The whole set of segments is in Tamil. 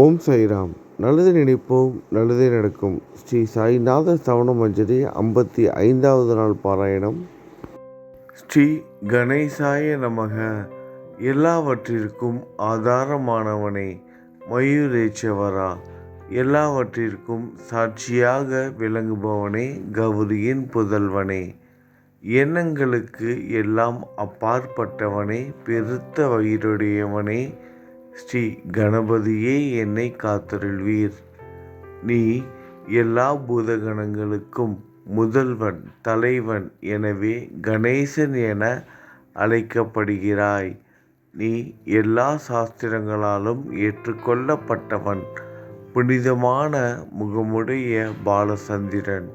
ஓம் சாய்ராம். நல்லது நினைப்போம், நல்லதே நடக்கும். ஸ்ரீ சாய்நாத சவண மஞ்சரி 55வது நாள் பாராயணம். ஸ்ரீ கணேசாய நமக. எல்லாவற்றிற்கும் ஆதாரமானவனே, மயூரேச்சவரா, எல்லாவற்றிற்கும் சாட்சியாக விளங்குபவனே, கௌரியின் புதல்வனே, எண்ணங்களுக்கு எல்லாம் அப்பாற்பட்டவனே, பெருத்த வயிறுடையவனே, ஸ்ரீ கணபதியே என்னை காத்தருள்வீர். நீ எல்லா பூதகணங்களுக்கும் முதல்வன், தலைவன். எனவே கணேசன் என அழைக்கப்படுகிறாய். நீ எல்லா சாஸ்திரங்களாலும் ஏற்றுக்கொள்ளப்பட்டவன், புனிதமான முகமுடைய பாலசந்திரன்.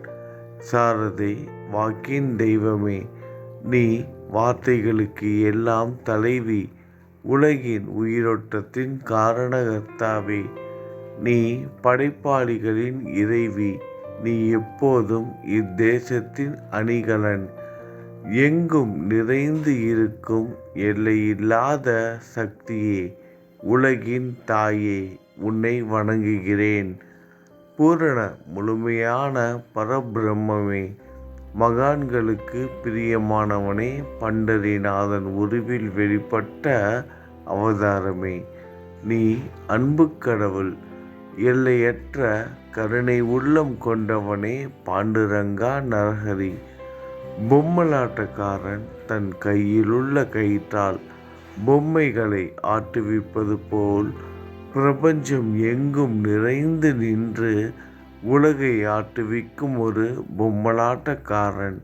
சாரதே, வாக்கின் தெய்வமே, நீ வார்த்தைகளுக்கு எல்லாம் தலைவி, உலகின் உயிரோட்டத்தின் காரணகர்த்தாவே, நீ படைப்பாளிகளின் இறைவி. நீ எப்போதும் இத்தேசத்தின் அணிகலன், எங்கும் நிறைந்து இருக்கும் எல்லையில்லாத சக்தியே, உலகின் தாயே, உன்னை வணங்குகிறேன். பூரண முழுமையான பரபிரம்மே, மகான்களுக்கு பிரியமானவனே, பண்டரிநாதன் உருவில் வெளிப்பட்ட அவதாரமே, நீ அன்பு கடவுள், எல்லையற்ற கருணை உள்ளம் கொண்டவனே, பாண்டுரங்கா நரஹரி. பொம்மலாட்டக்காரன் தன் கையிலுள்ள கயிற்றால் பொம்மைகளை ஆட்டுவிப்பது போல் பிரபஞ்சம் எங்கும் நிறைந்து நின்று உலகை ஆட்டுவிக்கும் ஒரு பொம்மலாட்டக்காரன்.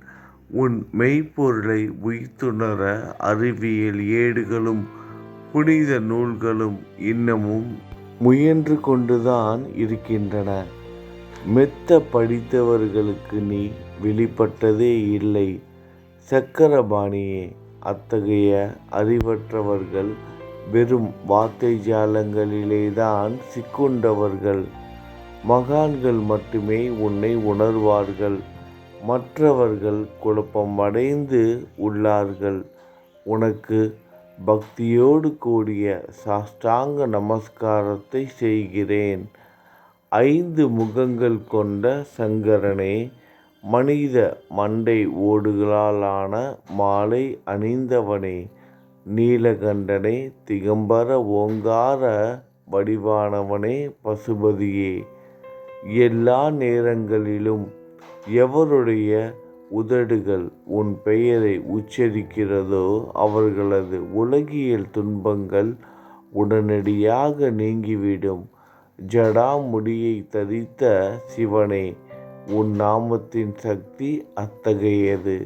உன் மெய்ப்பொருளை உய்த்துணர அறிவியல் ஏடுகளும் புனித நூல்களும் இன்னமும் முயன்று கொண்டுதான் இருக்கின்றன. மெத்த படித்தவர்களுக்கு நீ வெளிப்பட்டதே இல்லை. சக்கரபாணியே, அத்தகைய அறிவற்றவர்கள் வெறும் வார்த்தை ஜாலங்களிலேதான் சிக்குண்டவர்கள். மகான்கள் மட்டுமே உன்னை உணர்வார்கள். மற்றவர்கள் குழப்பமடைந்து உள்ளார்கள். உனக்கு பக்தியோடு கூடிய சாஷ்டாங்க நமஸ்காரத்தை செய்கிறேன். 5 முகங்கள் கொண்ட சங்கரனே, மனித மண்டை ஓடுகளாலான மாலை அணிந்தவனே, நீலகண்டனே, திகம்பர ஓங்கார வடிவானவனே, பசுபதியே, எல்லா நேரங்களிலும் எவருடைய உதடுகள் உன் பெயரை உச்சரிக்கிறதோ அவர்களது உலகியல் துன்பங்கள் உடனடியாக நீங்கிவிடும். ஜடாமுடியை தரித்த சிவனே, உன் நாமத்தின் சக்தி அத்தகையது.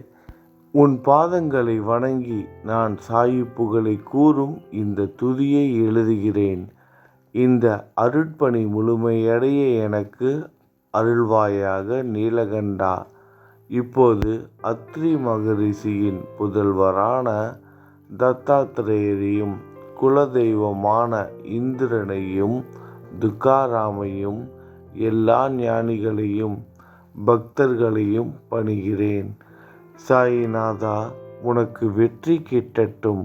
உன் பாதங்களை வணங்கி நான் சாயிப்புகளை கூறும் இந்த துதியை எழுதுகிறேன். இந்த அருட்பணி முழுமையடைய எனக்கு அருள்வாயாக நீலகண்டா. இப்போது அத்ரி மகரிஷியின் புதல்வரான தத்தாத்திரேயரையும் குலதெய்வமான இந்திரனையும் துக்காராமையும் எல்லா ஞானிகளையும் பக்தர்களையும் பணிகிறேன். சாயிநாதா, உனக்கு வெற்றி கிட்டட்டும்.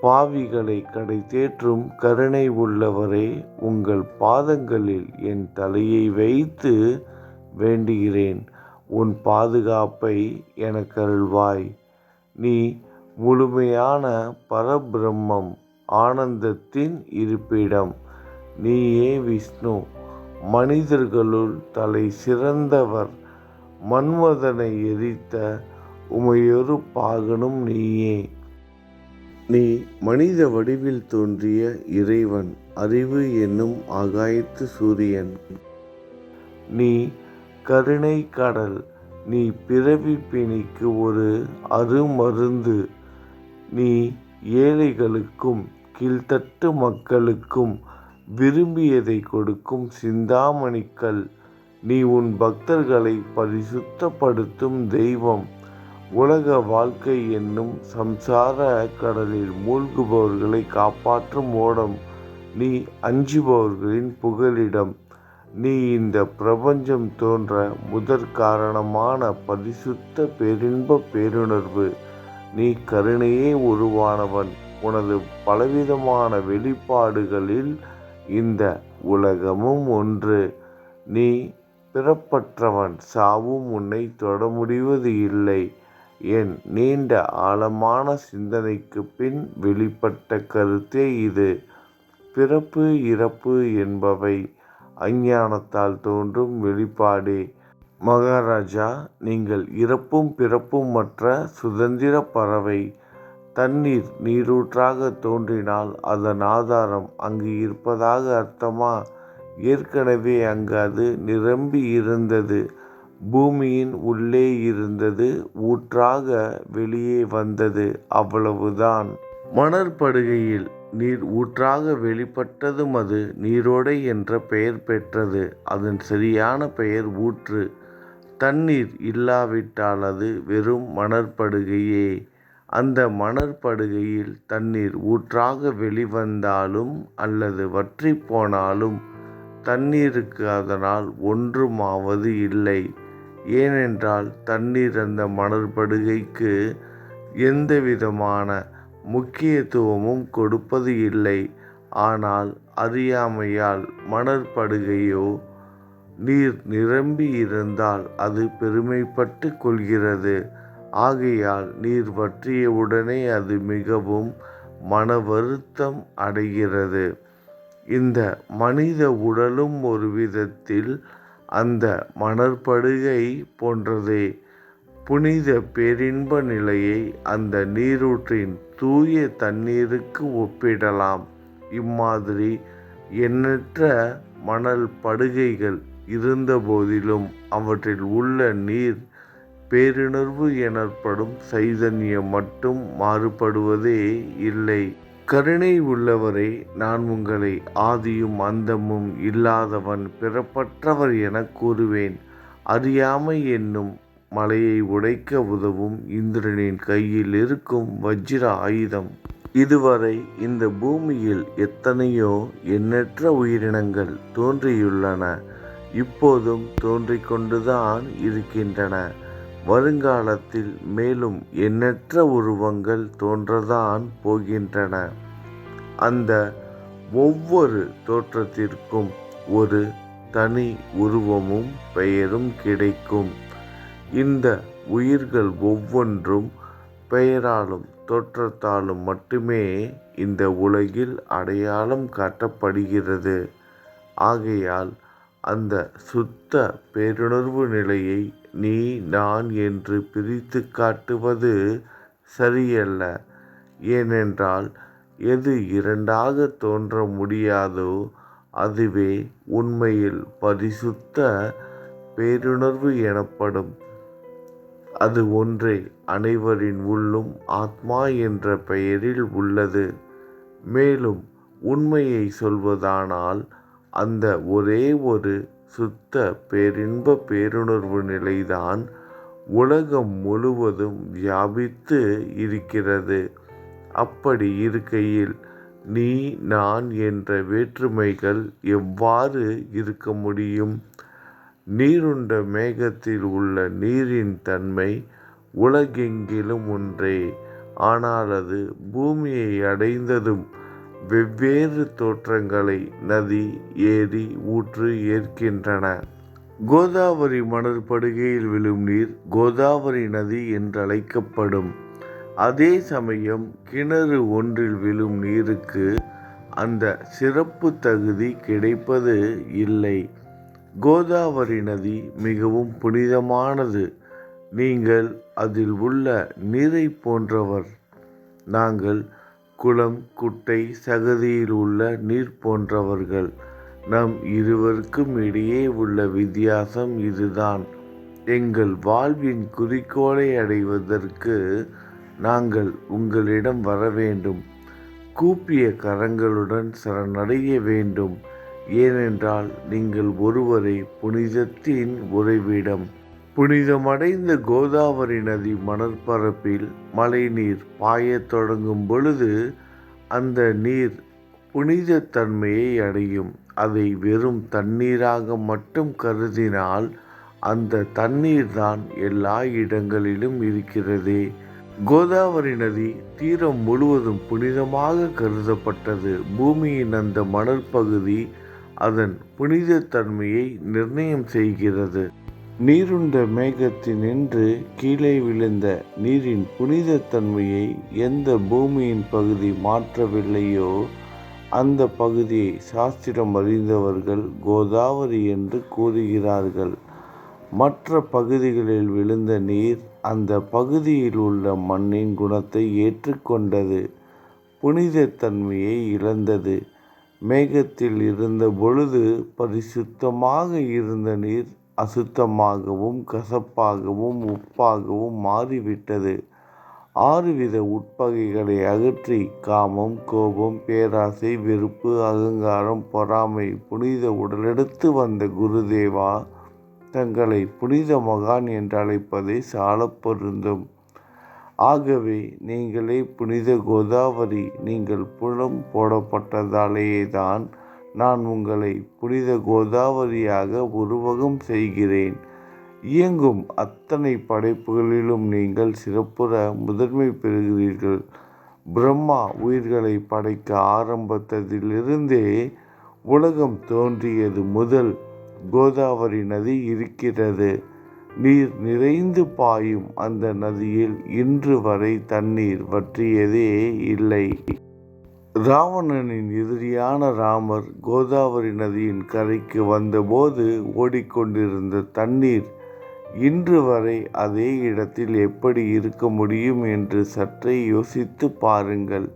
பாவிகளை கடை தேற்றும் கருணை உள்ளவரே, உங்கள் பாதங்களில் என் தலையை வைத்து வேண்டுகிறேன். உன் பாதுகாப்பை எனக்கருள்வாய். நீ முழுமையான பரபிரம்மம், ஆனந்தத்தின் இருப்பிடம். நீயே விஷ்ணு, மனிதர்களுள் தலை சிறந்தவர். மன்மதனை எரித்த உமையொரு பாகனும் நீயே. நீ மனித வடிவில் தோன்றிய இறைவன், அறிவு என்னும் ஆகாயத்து சூரியன். நீ கருணை கடல். நீ பிறவி பிணிக்கு ஒரு அருமருந்து. நீ ஏழைகளுக்கும் கீழ்த்தட்டு மக்களுக்கும் விரும்பியதை கொடுக்கும் சிந்தாமணிக்கல். நீ உன் பக்தர்களை பரிசுத்தப்படுத்தும் தெய்வம். உலக வாழ்க்கை என்னும் சம்சார கடலில் மூழ்குபவர்களை காப்பாற்றும் ஓடம். நீ அஞ்சுபவர்களின் புகலிடம். நீ இந்த பிரபஞ்சம் தோன்ற முதற் காரணமான பரிசுத்த பேரின்ப பேருணர்வு. நீ கருணையே உருவானவன். உனது பலவிதமான வெளிப்பாடுகளில் இந்த உலகமும் ஒன்று. நீ பிறப்பற்றவன், சாவும் உன்னை தொட முடிவது இல்லை. என் நீண்ட ஆழமான சிந்தனைக்குப் பின் வெளிப்பட்ட கருத்தே இது. பிறப்பு இறப்பு என்பவை அஞ்ஞானத்தால் தோன்றும் வெளிப்பாடே. மகாராஜா, நீங்கள் இறப்பும் பிறப்பும் மற்ற சுதந்திர பறவை. தண்ணீர் நீரூற்றாக தோன்றினால் அதன் ஆதாரம் அங்கு இருப்பதாக அர்த்தமா? ஏற்கனவே அங்கு அது நிரம்பி இருந்தது. பூமியின் உள்ளே இருந்தது, ஊற்றாக வெளியே வந்தது, அவ்வளவுதான். மணற்படுகையில் நீர் ஊற்றாக வெளிப்பட்டதும் அது நீரோடை என்ற பெயர் பெற்றது. அதன் சரியான பெயர் ஊற்று. தண்ணீர் இல்லாவிட்டால் அது வெறும் மணற்படுகையே. அந்த மணற்படுகையில் தண்ணீர் ஊற்றாக வெளிவந்தாலும் அல்லது வற்றி போனாலும் தண்ணீருக்கு அதனால் ஒன்றுமாவது இல்லை. ஏனென்றால் தண்ணீர் அந்த மணற்படுகைக்கு எந்தவிதமான முக்கியத்துவமும் கொடுப்பது இல்லை. ஆனால் அறியாமையால் மணற்படுகையோ நீர் நிரம்பி இருந்தால் அது பெருமைப்பட்டு கொள்கிறது. ஆகையால் நீர் வற்றியவுடனே அது மிகவும் மன வருத்தம் அடைகிறது. இந்த மனித உடலும் ஒரு விதத்தில் அந்த மணற்படுகை போன்றதே. புனித பேரின்ப நிலையை அந்த நீரூற்றின் தூய தண்ணீருக்கு ஒப்பிடலாம். இம்மாதிரி எண்ணற்ற மணல் படுகைகள் இருந்தபோதிலும் அவற்றில் உள்ள நீர் பேருணர்வு எனப்படும் சைதன்யம் மட்டும் மாறுபடுவதே இல்லை. கருணை உள்ளவரே, நான் உங்களை ஆதியும் அந்தமும் இல்லாதவன், பிறப்பற்றவர் எனக் கூறுவேன். அறியாமை என்னும் மலையை உடைக்க உதவும் இந்திரனின் கையில் இருக்கும் வஜ்ர ஆயுதம். இதுவரை இந்த பூமியில் எத்தனையோ எண்ணற்ற உயிரினங்கள் தோன்றியுள்ளன. இப்போதும் தோன்றிக் கொண்டுதான் இருக்கின்றன. வருங்காலத்தில் மேலும் எண்ணற்ற உருவங்கள் தோன்றத்தான் போகின்றன. அந்த ஒவ்வொரு தோற்றத்திற்கும் ஒரு தனி உருவமும் பெயரும் கிடைக்கும். இந்த உயிர்கள் ஒவ்வொன்றும் பெயராலும் தோற்றத்தாலும் மட்டுமே இந்த உலகில் அடையாளம் காட்டப்படுகிறது. ஆகையால் அந்த சுத்த பேருணர்வு நிலையை நீ நான் என்று பிரித்து காட்டுவது சரியல்ல. ஏனென்றால் எது இரண்டாக தோன்ற முடியாதோ அதுவே உண்மையில் பரிசுத்த பேருணர்வு எனப்படும். அது ஒன்றே அனைவரின் உள்ளும் ஆத்மா என்ற பெயரில் உள்ளது. மேலும் உண்மையை சொல்வதானால் அந்த ஒரே ஒரு சுத்த பேரின்ப பேருணர்வு நிலைதான் உலகம் முழுவதும் வியாபித்து இருக்கிறது. அப்படி இருக்கையில் நீ நான் என்ற வேற்றுமைகள் எவ்வாறு இருக்க முடியும்? நீருண்ட மேகத்தில் உள்ள நீரின் தன்மை உலகெங்கிலும் ஒன்றே. ஆனால் அது பூமியை அடைந்ததும் வெவ்வேறு தோற்றங்களை நதி, ஏரி, ஊற்று ஏற்கின்றன. கோதாவரி மணற்படுகையில் விழும் நீர் கோதாவரி நதி என்றழைக்கப்படும். அதே சமயம் கிணறு ஒன்றில் விழும் நீருக்கு அந்த சிறப்பு தகுதி கிடைப்பது இல்லை. கோதாவரி நதி மிகவும் புனிதமானது. நீங்கள் அதில் உள்ள நீரை போன்றவர். நாங்கள் குளம், குட்டை, சகதியில் உள்ள நீர் போன்றவர்கள். நம் இருவருக்கும் இடையே உள்ள வித்தியாசம் இதுதான். எங்கள் வாழ்வின் குறிக்கோளை அடைவதற்கு நாங்கள் உங்களிடம் வர வேண்டும். கூப்பிய கரங்களுடன் சரணடைய வேண்டும். ஏனென்றால் நீங்கள் ஒருவரே புனிதத்தின் உறைவிடம். புனிதமடைந்த கோதாவரி நதி மணற்பரப்பில் மழை நீர் பாயத் தொடங்கும் பொழுது அந்த நீர் புனித தன்மையை அடையும். அதை வெறும் தண்ணீராக மட்டும் கருதினால் அந்த தண்ணீர் தான் எல்லா இடங்களிலும் இருக்கிறதே. கோதாவரி நதி தீரம் முழுவதும் புனிதமாக கருதப்பட்டது. பூமியின் அந்த மணற்பகுதி அதன் புனிதத்தன்மையை நிர்ணயம் செய்கிறது. நீருண்ட மேகத்தினின்று கீழே விழுந்த நீரின் புனிதத்தன்மையை எந்த பூமியின் பகுதி மாற்றவில்லையோ அந்த பகுதியை சாஸ்திரம் அறிந்தவர்கள் கோதாவரி என்று கூறுகிறார்கள். மற்ற பகுதிகளில் விழுந்த நீர் அந்த பகுதியில் உள்ள மண்ணின் குணத்தை ஏற்றுக்கொண்டது, புனிதத்தன்மையை இழந்தது. மேகத்தில் இருந்த பொழுது பரிசுத்தமாக இருந்த நீர் அசுத்தமாகவும் கசப்பாகவும் உப்பாகவும் மாறிவிட்டது. 6 வித உட்பகைகளை அகற்றி காமம், கோபம், பேராசை, வெறுப்பு, அகங்காரம், பொறாமை புனித உடலெடுத்து வந்த குருதேவா தங்களை புனித மகான் என்று அழைப்பதை சாலப் பொருந்தும். ஆகவே நீங்களே புனித கோதாவரி. நீங்கள் புலம் போடப்பட்டதாலேதான் நான் உங்களை புனித கோதாவரியாக உருவகம் செய்கிறேன். இயங்கும் அத்தனை படைப்புகளிலும் நீங்கள் சிறப்புற முதன்மை பெறுகிறீர்கள். பிரம்மா உயிர்களை படைக்க ஆரம்பித்ததிலிருந்தே உலகம் தோன்றியது முதல் கோதாவரி நதி இருக்கிறது. நீர் நிறைந்து பாயும் அந்த நதியில் இன்று வரை தண்ணீர் வற்றியதே இல்லை. ராவணனின் எதிரியான ராமர் கோதாவரி நதியின் கரைக்கு வந்தபோது ஓடிக்கொண்டிருந்த தண்ணீர் இன்று வரை அதே இடத்தில் எப்படி இருக்க முடியும் என்று சற்றே யோசித்து பாருங்கள்.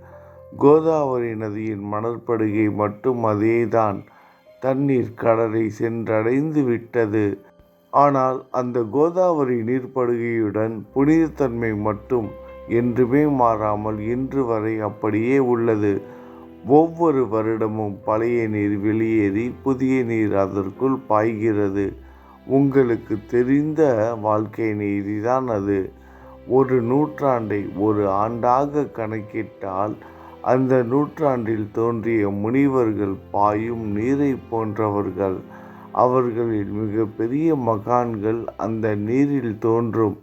கோதாவரி நதியின் மணற்படுகை மட்டும் அதேதான். தண்ணீர் கடலை சென்றடைந்து விட்டது. ஆனால் அந்த கோதாவரி நீர்ப்படுகையுடன் புனிதத்தன்மை மட்டும் என்றுமே மாறாமல் இன்று வரை அப்படியே உள்ளது. ஒவ்வொரு வருடமும் பழைய நீர் வெளியேறி புதிய நீர் அதற்குள் பாய்கிறது. உங்களுக்கு தெரிந்த வாழ்க்கை நீதிதான் அது. ஒரு நூற்றாண்டை ஒரு ஆண்டாக கணக்கிட்டால் அந்த நூற்றாண்டில் தோன்றிய முனிவர்கள் பாயும் நீரை போன்றவர்கள். அவர்களில் மிகப்பெரிய மகான்கள் அந்த நீரில் தோன்றும்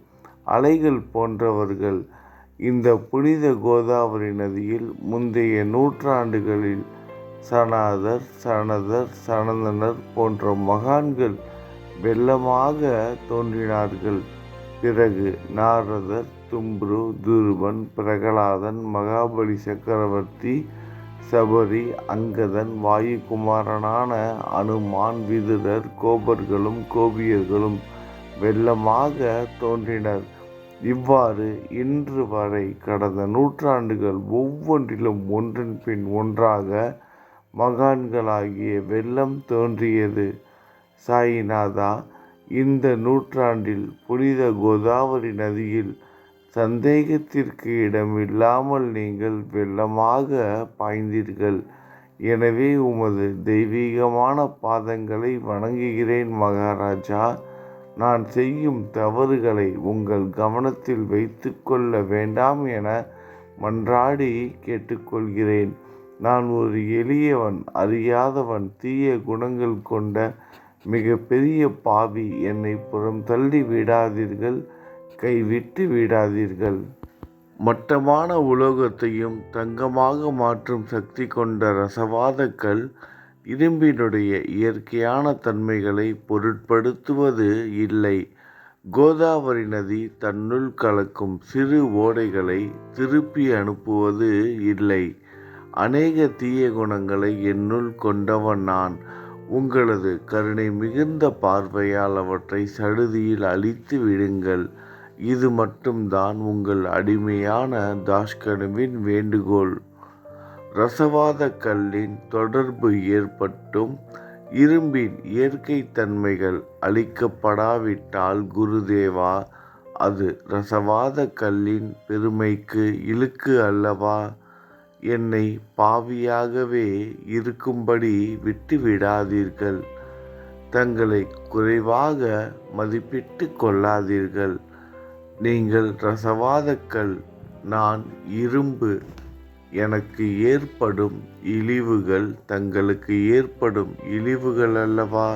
அலைகள் போன்றவர்கள். இந்த புனித கோதாவரி நதியில் முந்தைய நூற்றாண்டுகளில் சனதர், சனந்தனர் போன்ற மகான்கள் வெள்ளமாக தோன்றினார்கள். பிறகு நாரதர், தும்ரு, துருவன், பிரகலாதன், மகாபலி சக்கரவர்த்தி, சபரி, அங்கதன், வாயுகுமாரனான அனுமான், விதுரர், கோபர்களும் கோபியர்களும் வெள்ளமாக தோன்றினர். இவ்வாறு இன்று வரை கடந்த நூற்றாண்டுகள் ஒவ்வொன்றிலும் ஒன்றன் பின் ஒன்றாக மகான்களாகிய வெள்ளம் தோன்றியது. சாயிநாதா, இந்த நூற்றாண்டில் புனித கோதாவரி நதியில் சந்தேகத்திற்கு இடமில்லாமல் நீங்கள் வெள்ளமாக பாய்ந்தீர்கள். எனவே உமது தெய்வீகமான பாதங்களை வணங்குகிறேன் மகாராஜா. நான் செய்யும் தவறுகளை உங்கள் கவனத்தில் வைத்து கொள்ள வேண்டாம் என மன்றாடி கேட்டுக்கொள்கிறேன். நான் ஒரு எளியவன், அறியாதவன், தீய குணங்கள் கொண்ட மிகப்பெரிய பாவி. என்னை புறம் தள்ளி விடாதீர்கள், கைவிட்டு விடாதீர்கள். மட்டமான உலோகத்தையும் தங்கமாக மாற்றும் சக்தி கொண்ட ரசவாதக்கல் இரும்பினுடைய இயற்கையான தன்மைகளை பொருட்படுத்துவது இல்லை. கோதாவரி நதி தன்னுள் கலக்கும் சிறு ஓடைகளை திருப்பி அனுப்புவது இல்லை. அநேக தீய குணங்களை என்னுள் கொண்டவன் நான். உங்களது கருணை மிகுந்த பார்வையால் அவற்றை சடுதியில் அழித்து விடுங்கள். இது மட்டும்தான் உங்கள் அடிமையான தாஷ்கனுவின் வேண்டுகோள். ரசவாத கல்லின் தொடர்பு ஏற்பட்டும் இரும்பின் இயற்கை தன்மைகள் அளிக்கப்படாவிட்டால் குருதேவா, அது ரசவாத கல்லின் பெருமைக்கு இழுக்கு அல்லவா? என்னை பாவியாகவே இருக்கும்படி விட்டுவிடாதீர்கள். தங்களை குறைவாக மதிப்பிட்டு கொள்ளாதீர்கள். நீங்கள் ரசவாதக்கல், நான் இரும்பு. எனக்கு ஏற்படும் இழிவுகள் தங்களுக்கு ஏற்படும் இழிவுகள் அல்லவா?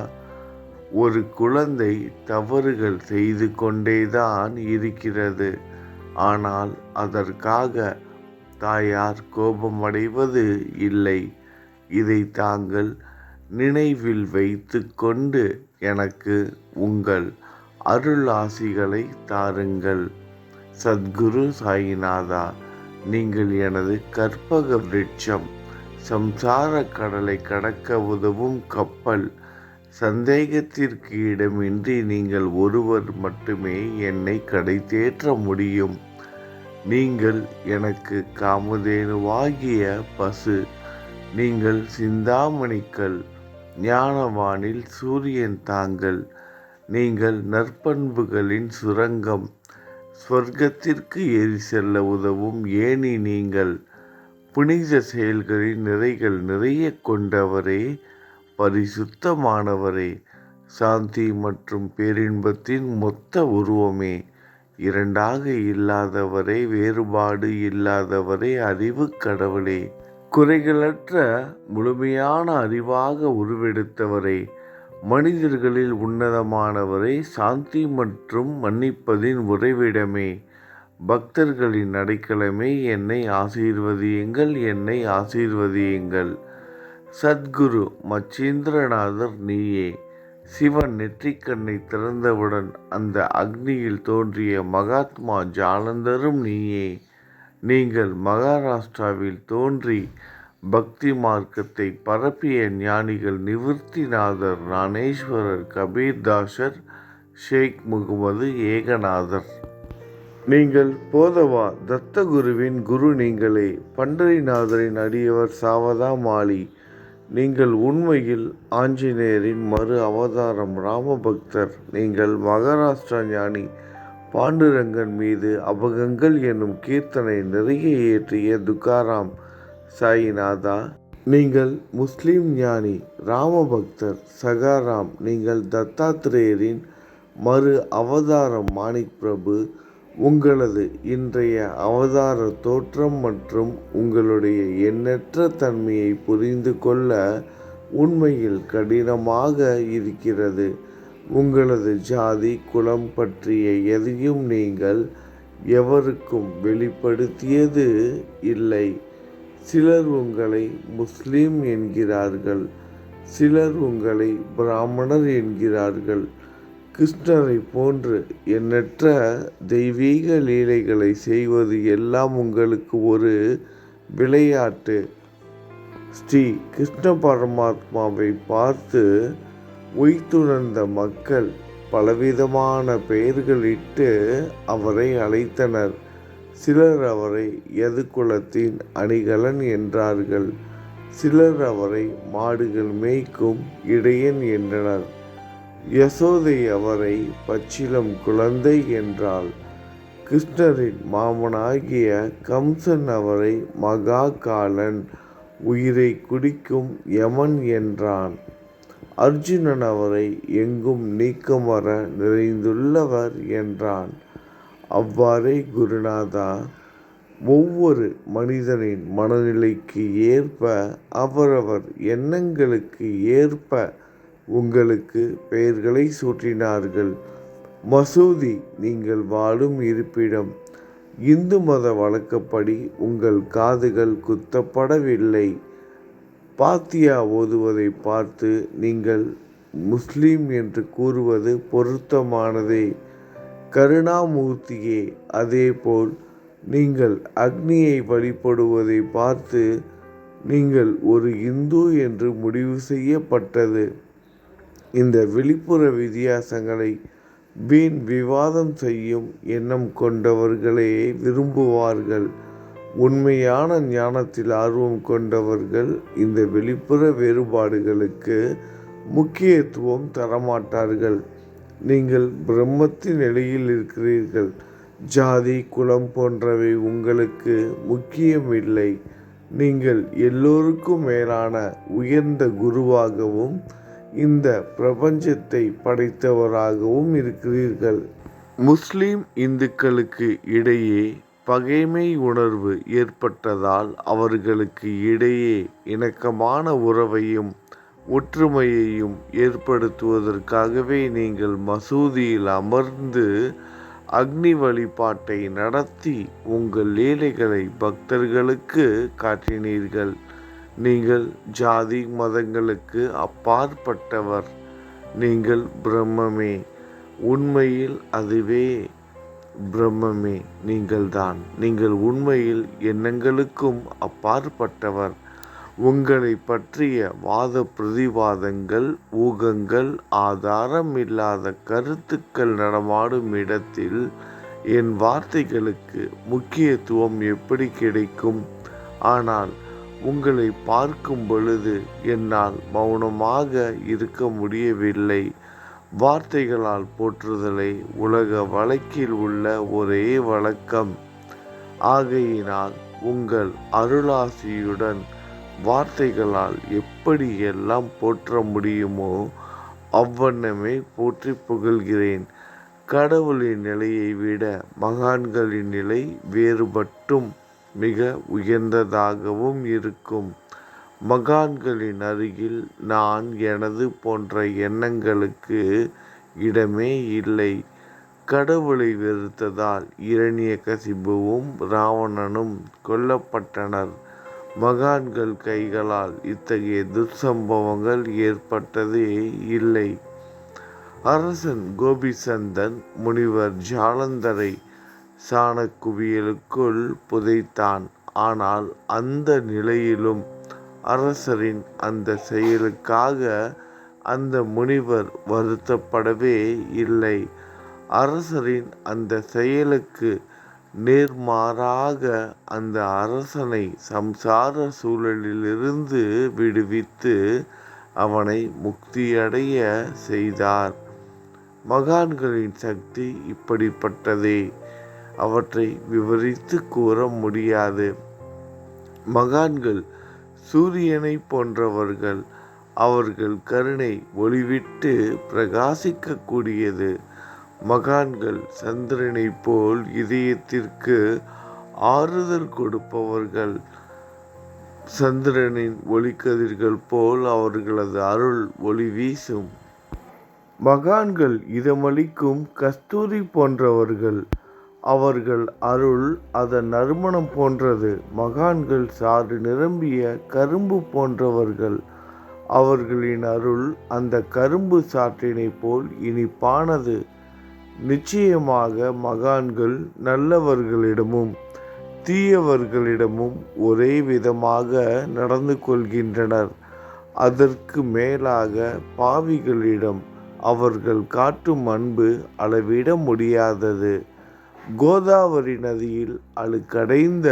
ஒரு குழந்தை தவறுகள் செய்து கொண்டேதான் இருக்கிறது. ஆனால் அதற்காக தாயார் கோபமடைவது இல்லை. இதை தாங்கள் நினைவில் வைத்து கொண்டு எனக்கு உங்கள் அருள் ஆசிகளை தாருங்கள். சத்குரு சாயிநாதா, நீங்கள் எனது கற்பக விருட்சம், சம்சார கடலை கடக்க உதவும் கப்பல். சந்தேகத்திற்கு இடமின்றி நீங்கள் ஒருவர் மட்டுமே என்னை கடை தேற்ற முடியும். நீங்கள் எனக்கு காமதேனுவாகிய பசு, நீங்கள் சிந்தாமணிக்கல், ஞானவானில் சூரியன் தாங்கள், நீங்கள் நற்பண்புகளின் சுரங்கம், ஸ்வர்க்கத்திற்கு ஏறி செல்ல உதவும் ஏணி நீங்கள், புனித செயல்களின் நிறைகள் நிறைய கொண்டவரே, பரிசுத்தமானவரே, சாந்தி மற்றும் பேரின்பத்தின் மொத்த உருவமே, இரண்டாக இல்லாதவரே, வேறுபாடு இல்லாதவரே, அறிவு கடவுளே, குறைகளற்ற முழுமையான அறிவாக உருவெடுத்தவரே, மனிதர்களில் உன்னதமானவரே, சாந்தி மற்றும் மன்னிப்பதின் உறைவிடமே, பக்தர்களின் அடைக்கலமே, என்னை ஆசீர்வதியுங்கள், என்னை ஆசீர்வதியுங்கள். சத்குரு மச்சேந்திரநாதர் நீயே. சிவன் நெற்றிக்கண்ணை திறந்தவுடன் அந்த அக்னியில் தோன்றிய மகாத்மா ஜாலந்தரும் நீயே. நீங்கள் மகாராஷ்டிராவில் தோன்றி பக்தி மார்க்கத்தை பரப்பிய ஞானிகள் நிவர்த்திநாதர், ஞானேஸ்வரர், கபீர்தாசர், ஷேக் முகமது ஏகநாதர். நீங்கள் போதவா தத்தகுருவின் குரு நீங்களே. பண்டரிநாதரின் அடியவர் சாவதா மாலி. நீங்கள் உண்மையில் ஆஞ்சநேயரின் மறு அவதாரம், ராமபக்தர். நீங்கள் மகாராஷ்டிரா ஞானி பாண்டுரங்கன் மீது அபகங்கள் என்னும் கீர்த்தனை நிறைய இயற்றிய துக்காராம் சாயிநாதா. நீங்கள் முஸ்லிம் ஞானி ராமபக்தர் சகாராம். நீங்கள் தத்தாத்திரேயரின் மறு அவதாரம் மாணிக் பிரபு. உங்களது இன்றைய அவதார தோற்றம் மற்றும் உங்களுடைய எண்ணற்ற தன்மையை புரிந்து கொள்ள உண்மையில் கடினமாக இருக்கிறது. உங்களது ஜாதி குலம் பற்றிய எதையும் நீங்கள் எவருக்கும் வெளிப்படுத்தியது இல்லை. சிலர் உங்களை முஸ்லீம் என்கிறார்கள், சிலர் உங்களை பிராமணர் என்கிறார்கள். கிருஷ்ணரை போன்று எண்ணற்ற தெய்வீக லீலைகளை செய்வது எல்லாம் உங்களுக்கு ஒரு விளையாட்டு. ஸ்ரீ கிருஷ்ண பரமாத்மாவை பார்த்து உய்த்துணர்ந்த மக்கள் பலவிதமான பெயர்களிட்டு அவரை அழைத்தனர். சிலர் அவரை யதுகுலத்தின் அணிகலன் என்றார்கள், சிலர் அவரை மாடுகள் மேய்க்கும் இடையன் என்றனர். யசோதை அவரை பச்சிளம் குழந்தை என்றாள். கிருஷ்ணரின் மாமனாகிய கம்சன் அவரை மகா காலன், உயிரை குடிக்கும் யமன் என்றான். அர்ஜுனன் அவரை எங்கும் நீக்கமற நிறைந்துள்ளவர் என்றான். அவ்வாறே குருநாதா, ஒவ்வொரு மனிதனின் மனநிலைக்கு ஏற்ப, அவரவர் எண்ணங்களுக்கு ஏற்ப உங்களுக்கு பெயர்களை சூட்டினார்கள். மசூதி நீங்கள் வாழும் இருப்பிடம். இந்து மத வழக்கப்படி உங்கள் காதுகள் குத்தப்படவில்லை. பாத்தியா ஓதுவதை பார்த்து நீங்கள் முஸ்லீம் என்று கூறுவது பொருத்தமானதே. கருணாமூர்த்தியே, அதேபோல் நீங்கள் அக்னியை வழிபடுவதை பார்த்து நீங்கள் ஒரு இந்து என்று முடிவு செய்யப்பட்டது. இந்த வெளிப்புற வித்தியாசங்களை வீண் விவாதம் செய்யும் எண்ணம் கொண்டவர்களே விரும்புவார்கள். உண்மையான ஞானத்தில் ஆர்வம் கொண்டவர்கள் இந்த வெளிப்புற வேறுபாடுகளுக்கு முக்கியத்துவம் தரமாட்டார்கள். நீங்கள் பிரம்மத்தின் நிலையில் இருக்கிறீர்கள். ஜாதி குலம் போன்றவை உங்களுக்கு முக்கியமில்லை. நீங்கள் எல்லோருக்கும் மேலான உயர்ந்த குருவாகவும் இந்த பிரபஞ்சத்தை படைத்தவராகவும் இருக்கிறீர்கள். முஸ்லிம் இந்துக்களுக்கு இடையே பகைமை உணர்வு ஏற்பட்டதால் அவர்களுக்கு இடையே இணக்கமான உறவையும் ஒற்றுமையையும் ஏற்படுத்துவதற்காகவே நீங்கள் மசூதியில் அமர்ந்து அக்னி வழிபாட்டை நடத்தி உங்கள் லீலைகளை பக்தர்களுக்கு காட்டினீர்கள். நீங்கள் ஜாதி மதங்களுக்கு அப்பாற்பட்டவர். நீங்கள் பிரம்மமே. உண்மையில் அதுவே பிரம்மமே நீங்கள்தான். நீங்கள் உண்மையில் எண்ணங்களுக்கும் அப்பாற்பட்டவர். உங்களை பற்றிய வாத பிரதிவாதங்கள், ஊகங்கள், ஆதாரம் இல்லாத கருத்துக்கள் நடமாடும் இடத்தில் என் வார்த்தைகளுக்கு முக்கியத்துவம் எப்படி கிடைக்கும்? ஆனால் உங்களை பார்க்கும் பொழுது என்னால் மௌனமாக இருக்க முடியவில்லை. வார்த்தைகளால் போற்றுதலை உலக வழக்கில் உள்ள ஒரே வழக்கம். ஆகையினால் உங்கள் அருளாசியுடன் வார்த்தைகளால் எப்படி எல்லாம் போற்ற முடியுமோ அவ்வண்ணமே போற்றி புகழ்கிறேன். கடவுளின் நிலையை விட மகான்களின் நிலை வேறுபட்டும் மிக உயர்ந்ததாகவும் இருக்கும். மகான்களின் அருகில் நான் எனது போன்ற எண்ணங்களுக்கு இடமே இல்லை. கடவுளை வெறுத்ததால் இரணியகசிபுவும் ராவணனும் கொல்லப்பட்டனர். மகான்கள் கைகளால் இத்தகைய துர்சம்பவங்கள் ஏற்பட்டதே இல்லை. அரசன் கோபிசந்தன் முனிவர் ஜாலந்தரை சாணக்குவியலுக்குள் புதைத்தான். ஆனால் அந்த நிலையிலும் அரசரின் அந்த செயலுக்காக அந்த முனிவர் வருத்தப்படவே இல்லை. அரசரின் அந்த செயலுக்கு நேர்மாறாக அந்த அரசனை சம்சார சூழலிலிருந்து விடுவித்து அவனை முக்தியடைய செய்தார். மகான்களின் சக்தி இப்படிப்பட்டதே. அவற்றை விவரித்து கூற முடியாது. மகான்கள் சூரியனை போன்றவர்கள். அவர்கள் கருணை ஒளிவிட்டு பிரகாசிக்கக்கூடியது. மகான்கள் சந்திரனை போல் இதயத்திற்கு ஆறுதல் கொடுப்பவர்கள். சந்திரனின் ஒளிக்கதிர்கள் போல் அவர்களது அருள் ஒளி வீசும். மகான்கள் இதமளிக்கும் கஸ்தூரி போன்றவர்கள். அவர்கள் அருள் அதன் நறுமணம் போன்றது. மகான்கள் சாறு நிரம்பிய கரும்பு போன்றவர்கள். அவர்களின் அருள் அந்த கரும்பு சாற்றினை போல் இனிப்பானது. நிச்சயமாக மகான்கள் நல்லவர்களிடமும் தீயவர்களிடமும் ஒரே விதமாக நடந்து கொள்கின்றனர். அதற்கு மேலாக பாவிகளிடம் அவர்கள் காட்டும் அன்பு அளவிட முடியாதது. கோதாவரி நதியில் அழுக்கடைந்த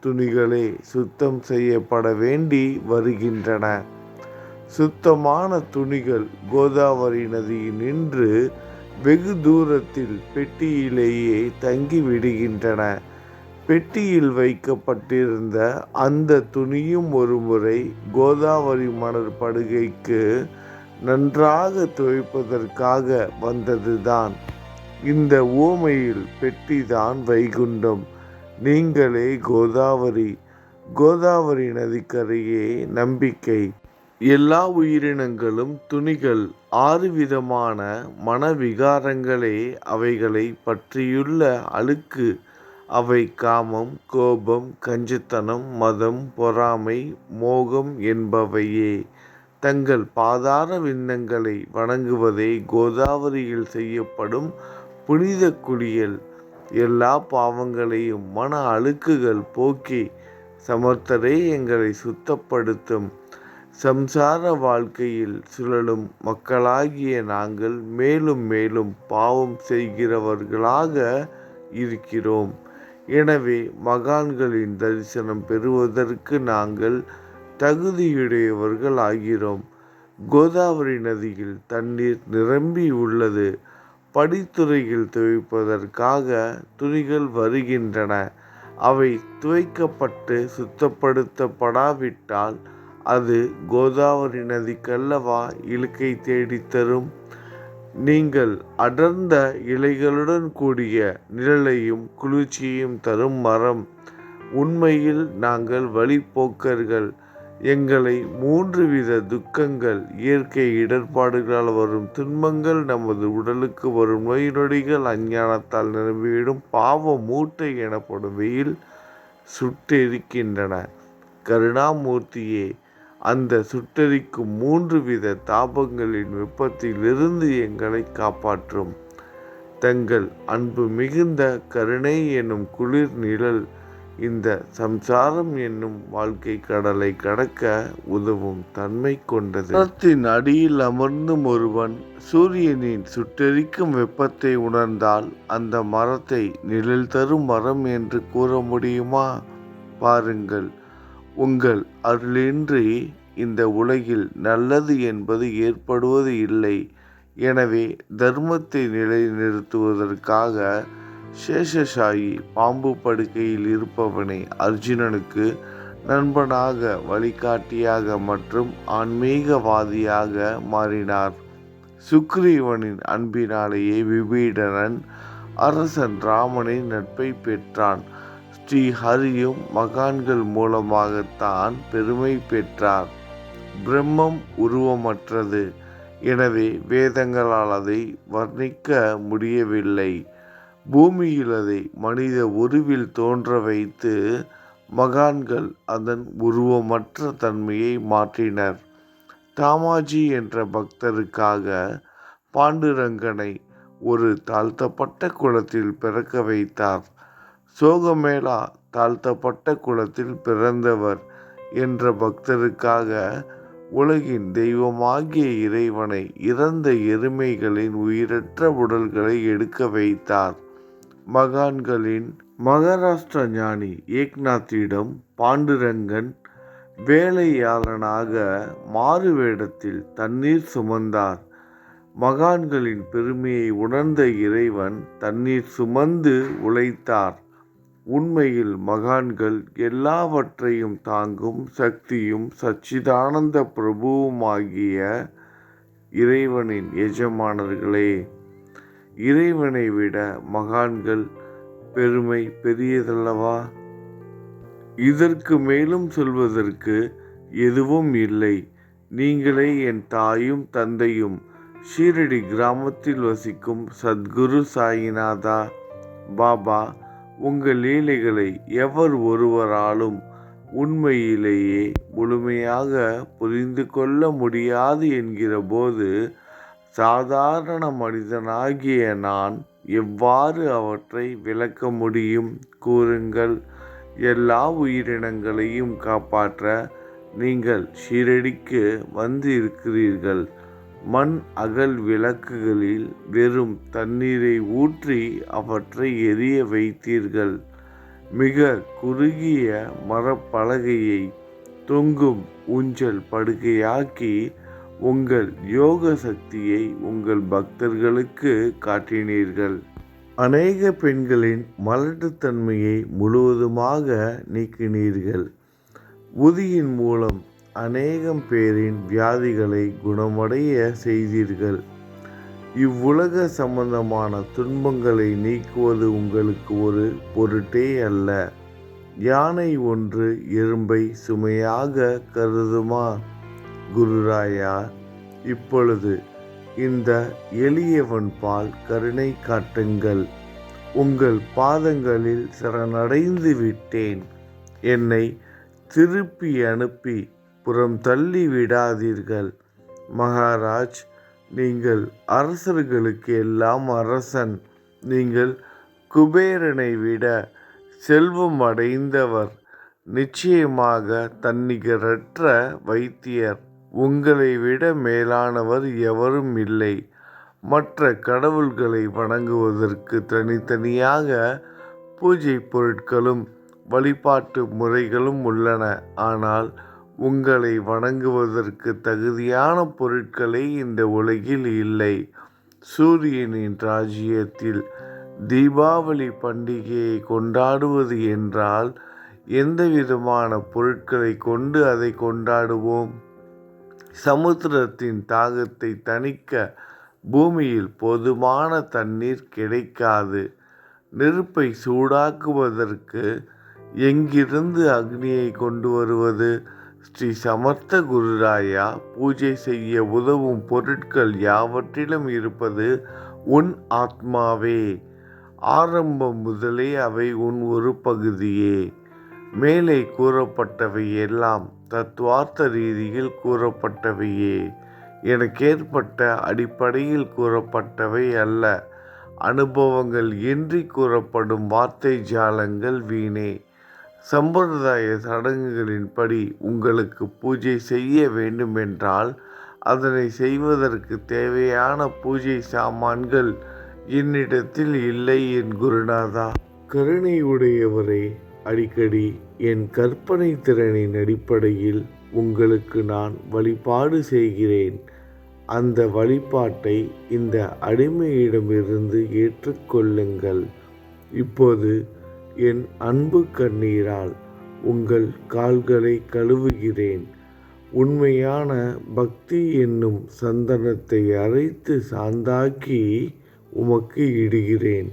துணிகளே சுத்தம் செய்யப்பட வேண்டி வருகின்றன. சுத்தமான துணிகள் கோதாவரி நதியில் நின்று வெகு தூரத்தில் பெட்டியிலேயே தங்கிவிடுகின்றன. பெட்டியில் வைக்கப்பட்டிருந்த அந்த துணியும் ஒருமுறை கோதாவரி மணல் படுகைக்கு நன்றாக துவைப்பதற்காக வந்ததுதான். இந்த உவமையில் பெட்டிதான் வைகுண்டம். நீங்களே கோதாவரி. கோதாவரி நதிக்கரையே நம்பிக்கை. எல்லா உயிரினங்களும் துணிகள். 6 விதமான மனவிகாரங்களே அவைகளை பற்றியுள்ள அழுக்கு. அவை காமம், கோபம், கஞ்சத்தனம், மதம், பொறாமை, மோகம் என்பவையே. தங்கள் பாதார விந்தங்களை வணங்குவதே கோதாவரியில் செய்யப்படும் புனித குளியல். எல்லா பாவங்களையும் மன அழுக்குகள் போக்கி சமர்த்தரே எங்களை சுத்தப்படுத்தும். சம்சார வாழ்க்கையில் சுழலும் மக்களாகிய நாங்கள் மேலும் மேலும் பாவம் செய்கிறவர்களாக இருக்கிறோம். எனவே மகான்களின் தரிசனம் பெறுவதற்கு நாங்கள் தகுதியுடையவர்கள் ஆகிறோம். கோதாவரி நதியில் தண்ணீர் நிரம்பி உள்ளது. படித்துறையில் துவைப்பதற்காக துணிகள் வருகின்றன. அவை துவைக்கப்பட்டு சுத்தப்படுத்தப்படாவிட்டால் அது கோதாவரி நதிக்கல்லவா இழுக்கை தேடித்தரும். நீங்கள் அடர்ந்த இலைகளுடன் கூடிய நிழலையும் குளிர்ச்சியையும் தரும் மரம். உண்மையில் நாங்கள் வழிப்போக்கர்கள். எங்களை 3 வித துக்கங்கள், இயற்கை இடர்பாடுகளால் வரும் துன்பங்கள், நமது உடலுக்கு வரும் நோய் நொடிகள், அஞ்ஞானத்தால் நிரம்பிவிடும் பாவ மூட்டை எனப்படும் வெயில் சுட்டெரிக்கின்றன. கருணாமூர்த்தியே, அந்த சுட்டெரிக்கும் 3 வித தாபங்களின் வெப்பத்திலிருந்து எங்களை காப்பாற்றும். தங்கள் அன்பு மிகுந்த கருணை என்னும் குளிர் நிழல் இந்த சம்சாரம் என்னும் வாழ்க்கை கடலை கடக்க உதவும் தன்மை கொண்டது. மரத்தின் அடியில் அமர்ந்தும் ஒருவன் சூரியனின் சுட்டெரிக்கும் வெப்பத்தை உணர்ந்தால் அந்த மரத்தை நிழல் தரும் மரம் என்று கூற முடியுமா? பாருங்கள், உங்கள் அருளின்றி இந்த உலகில் நல்லது என்பது ஏற்படுவது இல்லை. எனவே தர்மத்தை நிலைநிறுத்துவதற்காக சேஷசாயி பாம்பு படுக்கையில் இருப்பவனை அர்ஜுனனுக்கு நண்பனாக, வழிகாட்டியாக மற்றும் ஆன்மீகவாதியாக மாறினார். சுக்ரீவனின் அன்பினாலேயே விபீடனன் அரசன் ராமனின் நட்பை பெற்றான். ஸ்ரீ ஹரியும் மகான்கள் மூலமாகத்தான் பெருமை பெற்றார். பிரம்மம் உருவமற்றது, எனவே வேதங்களால் அதை வர்ணிக்க முடியவில்லை. பூமியில் அதை மனித உருவில் தோன்ற வைத்து மகான்கள் அதன் உருவமற்ற தன்மையை மாற்றினர். தாமாஜி என்ற பக்தருக்காக பாண்டுரங்கனை ஒரு தாழ்த்தப்பட்ட குலத்தில் பிறக்க வைத்தார். சோகமேளா தாழ்த்தப்பட்ட குலத்தில் பிறந்தவர் என்ற பக்தருக்காக உலகின் தெய்வமாகிய இறைவனை இறந்த எருமைகளின் உயிரற்ற உடல்களை எடுக்க வைத்தார். மகான்களின் மகாராஷ்டிர ஞானி ஏக்நாத்திடம் பாண்டுரங்கன் வேலையாளனாக மாறு வேடத்தில் தண்ணீர் சுமந்தார். மகான்களின் பெருமையை உணர்ந்த இறைவன் தண்ணீர் சுமந்து உழைத்தார். உண்மையில் மகான்கள் எல்லாவற்றையும் தாங்கும் சக்தியும் சச்சிதானந்த பிரபுவுமாகிய இறைவனின் எஜமானர்களே. இறைவனை விட மகான்கள் பெருமை பெரியதல்லவா? இதற்கு மேலும் சொல்வதற்கு எதுவும் இல்லை. நீங்களே என் தாயும் தந்தையும் ஷீரடி கிராமத்தில் வசிக்கும் சத்குரு சாயிநாதா பாபா, உங்கள் லீலைகளை எவர் ஒருவராலும் உண்மையிலேயே முழுமையாக புரிந்து கொள்ள முடியாது என்கிற போது சாதாரண மனிதனாகிய நான் எவ்வாறு அவற்றை விளக்க முடியும்? கூறுங்கள். எல்லா உயிரினங்களையும் காப்பாற்ற நீங்கள் ஷீரடிக்கு வந்து இருக்கிறீர்கள். மண் அகல் விளக்குகளில் வெறும் தண்ணீரை ஊற்றி அவற்றை எரிய வைத்தீர்கள். மிக குறுகிய மரப்பலகையை தொங்கும் ஊஞ்சல் படுக்கையாக்கி உங்கள் யோக சக்தியை உங்கள் பக்தர்களுக்கு காட்டினீர்கள். அநேக பெண்களின் மலட்டுத்தன்மையை முழுவதுமாக நீக்கினீர்கள். உதியின் மூலம் அநேகம் பேரின் வியாதிகளை குணமடைய செய்தீர்கள். இவ்வுலக சம்பந்தமான துன்பங்களை நீக்குவது உங்களுக்கு ஒரு பொருட்டே அல்ல. யானை ஒன்று எறும்பை சுமையாக கருதுமா? குருராயா, இப்பொழுது இந்த எளியவன் பால் கருணை காட்டுங்கள். உங்கள் பாதங்களில் சரணடைந்து விட்டேன். என்னை திருப்பி அனுப்பி புறம் தள்ளி விடாதீர்கள். மகாராஜ், நீங்கள் அரசர்களுக்கு எல்லாம் அரசன். நீங்கள் குபேரனை விட செல்வம் அடைந்தவர். நிச்சயமாக தன்னிகரற்ற வைத்தியர். உங்களை விட மேலானவர் எவரும் இல்லை. மற்ற கடவுள்களை வணங்குவதற்கு தனித்தனியாக பூஜை பொருட்களும் வழிபாட்டு முறைகளும் உள்ளன. ஆனால் உங்களை வணங்குவதற்கு தகுதியான பொருட்களே இந்த உலகில் இல்லை. சூரியனின் ராஜ்யத்தில் தீபாவளி பண்டிகையை கொண்டாடுவது என்றால் எந்த விதமான பொருட்களை கொண்டு அதை கொண்டாடுவோம்? சமுத்திரத்தின் தாகத்தை தணிக்க பூமியில் போதுமான தண்ணீர் கிடைக்காது. நெருப்பை சூடாக்குவதற்கு எங்கிருந்து அக்னியை கொண்டு வருவது? ஸ்ரீ சமர்த்த குருராயா, பூஜை செய்ய உதவும் பொருட்கள் யாவற்றிலும் இருப்பது உன் ஆத்மாவே. ஆரம்பம் முதலே அவை உன் ஒரு பகுதியே. மேலே கூறப்பட்டவை எல்லாம் தத்துவார்த்த ரீதியில் கூறப்பட்டவையே. எனக்கேற்பட்ட அடிப்படையில் கூறப்பட்டவை அல்ல. அனுபவங்கள் இன்றி கூறப்படும் வார்த்தை ஜாலங்கள் வீணே. சம்பிரதாய சடங்குகளின்படி உங்களுக்கு பூஜை செய்ய வேண்டுமென்றால் அதனை செய்வதற்கு தேவையான பூஜை சாமான்கள் என்னிடத்தில் இல்லை என் குருநாதா. கருணை உடையவரே, அடிக்கடி என் கற்பனை திறனின் அடிப்படையில் உங்களுக்கு நான் வழிபாடு செய்கிறேன். அந்த வழிபாட்டை இந்த அடிமையிடமிருந்து ஏற்றுக்கொள்ளுங்கள். இப்போது என் அன்பு கண்ணீரால் உங்கள் கால்களை கழுவுகிறேன். உண்மையான பக்தி என்னும் சந்தனத்தை அரைத்து சாந்தாக்கி உமக்கு இடுகிறேன்.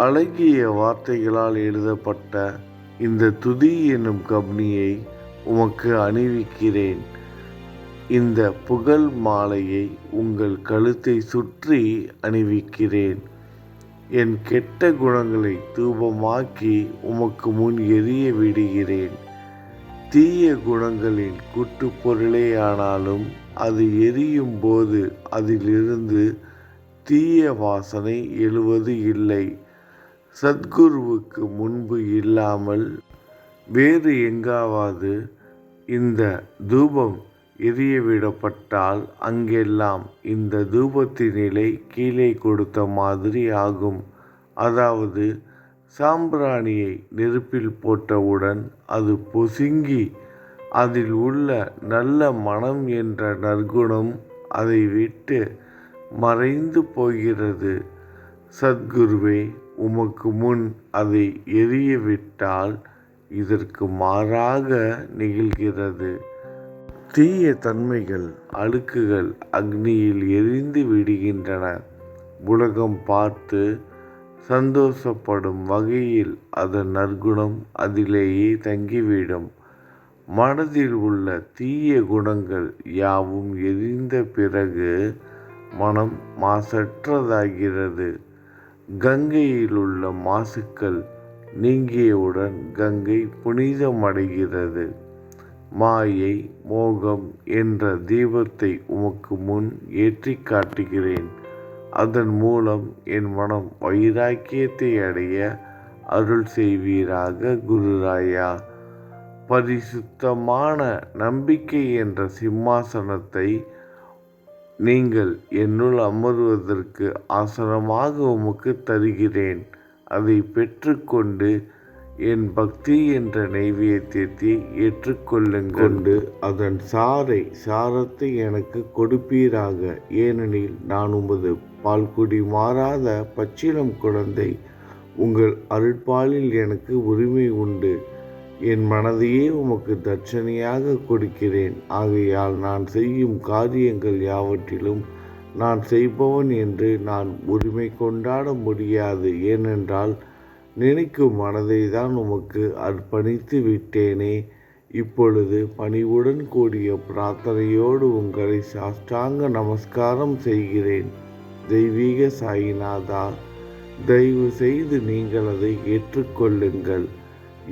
அழகிய வார்த்தைகளால் எழுதப்பட்ட இந்த துதி என்னும் கப்னியை உமக்கு அணிவிக்கிறேன். இந்த புகழ் மாலையை உங்கள் கழுத்தை சுற்றி அணிவிக்கிறேன். என் கெட்ட குணங்களை தூபமாக்கி உமக்கு முன் எரிய விடுகிறேன். தீய குணங்களின் கூட்டுப்பொருளே ஆனாலும் அது எரியும் போது அதிலிருந்து தீய வாசனை எழுவது இல்லை. சத்குருவுக்கு முன்பு இல்லாமல் வேறு எங்காவது இந்த தூபம் எரியவிடப்பட்டால் அங்கெல்லாம் இந்த தூபத்தின் நிலை கீழே கொடுத்த மாதிரி ஆகும். அதாவது சாம்பிராணியை நெருப்பில் போட்டவுடன் அது பொசுங்கி அதில் உள்ள நல்ல மனம் என்ற நற்குணம் அதை விட்டு மறைந்து போகிறது. சத்குருவே, உமக்கு முன் அதை எரியவிட்டால் இதற்கு மாறாக நிகழ்கிறது. தீய தன்மைகள், அழுக்குகள் அக்னியில் எரிந்து விடுகின்றன. உலகம் பார்த்து சந்தோஷப்படும் வகையில் அதன் நற்குணம் அதிலேயே தங்கிவிடும். மனதில் உள்ள தீய குணங்கள் யாவும் எரிந்த பிறகு மனம் மாசற்றதாகிறது. கங்கையில் உள்ள மாசுக்கள் நீங்கியவுடன் கங்கை புனிதமடைகிறது. மாயை, மோகம் என்ற தீபத்தை உமக்கு முன் ஏற்றி காட்டுகிறேன். அதன் மூலம் என் மனம் வைராக்கியத்தை அடைய அருள் செய்வீராக குருராயா. பரிசுத்தமான நம்பிக்கை என்ற சிம்மாசனத்தை நீங்கள் என்னுள் அமர்வதற்கு ஆசனமாக உமக்கு தருகிறேன். அதை பெற்றுக்கொண்டு என் பக்தி என்ற நைவேத்தியத்தை ஏற்றுக்கொள்ளுங்கொண்டு அதன் சாரத்தை எனக்கு கொடுப்பீராக. ஏனெனில் நான் உமது பால்குடி மாறாத பச்சிளம் குழந்தை. உங்கள் அருட்பாலில் எனக்கு உரிமை உண்டு. என் மனதையே உமக்கு தட்சணையாக கொடுக்கிறேன். ஆகையால் நான் செய்யும் காரியங்கள் யாவற்றிலும் நான் செய்பவன் என்று நான் உரிமை கொண்டாட முடியாது. ஏனென்றால் நினைக்கும் மனதை தான் உமக்கு அர்ப்பணித்து விட்டேனே. இப்பொழுது பணிவுடன் கூடிய பிரார்த்தனையோடு உங்களை சாஷ்டாங்க நமஸ்காரம் செய்கிறேன். தெய்வீக சாயிநாதா, தயவு செய்து நீங்கள் அதை ஏற்றுக்கொள்ளுங்கள்.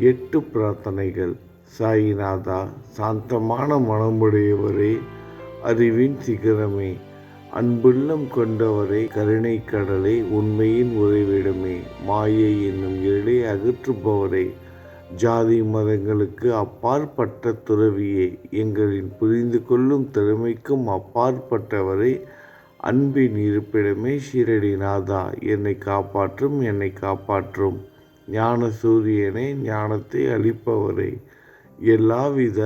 8 பிரார்த்தனைகள். சாயிநாதா, சாந்தமான மனமுடையவரே, அறிவின் சிகரமே, அன்புள்ளம் கொண்டவரே, கருணை கடலே, உண்மையின் உறைவிடமே, மாயை என்னும் இருளை அகற்றுபவரே, ஜாதி மதங்களுக்கு அப்பாற்பட்ட துறவியே, எங்களின் புரிந்து கொள்ளும் திறமைக்கும் அப்பாற்பட்டவரே, அன்பின் இருப்பிடமே, ஷீரடிநாதா, என்னை காப்பாற்றும். ஞான சூரியனே, ஞானத்தை அளிப்பவரே, எல்லாவித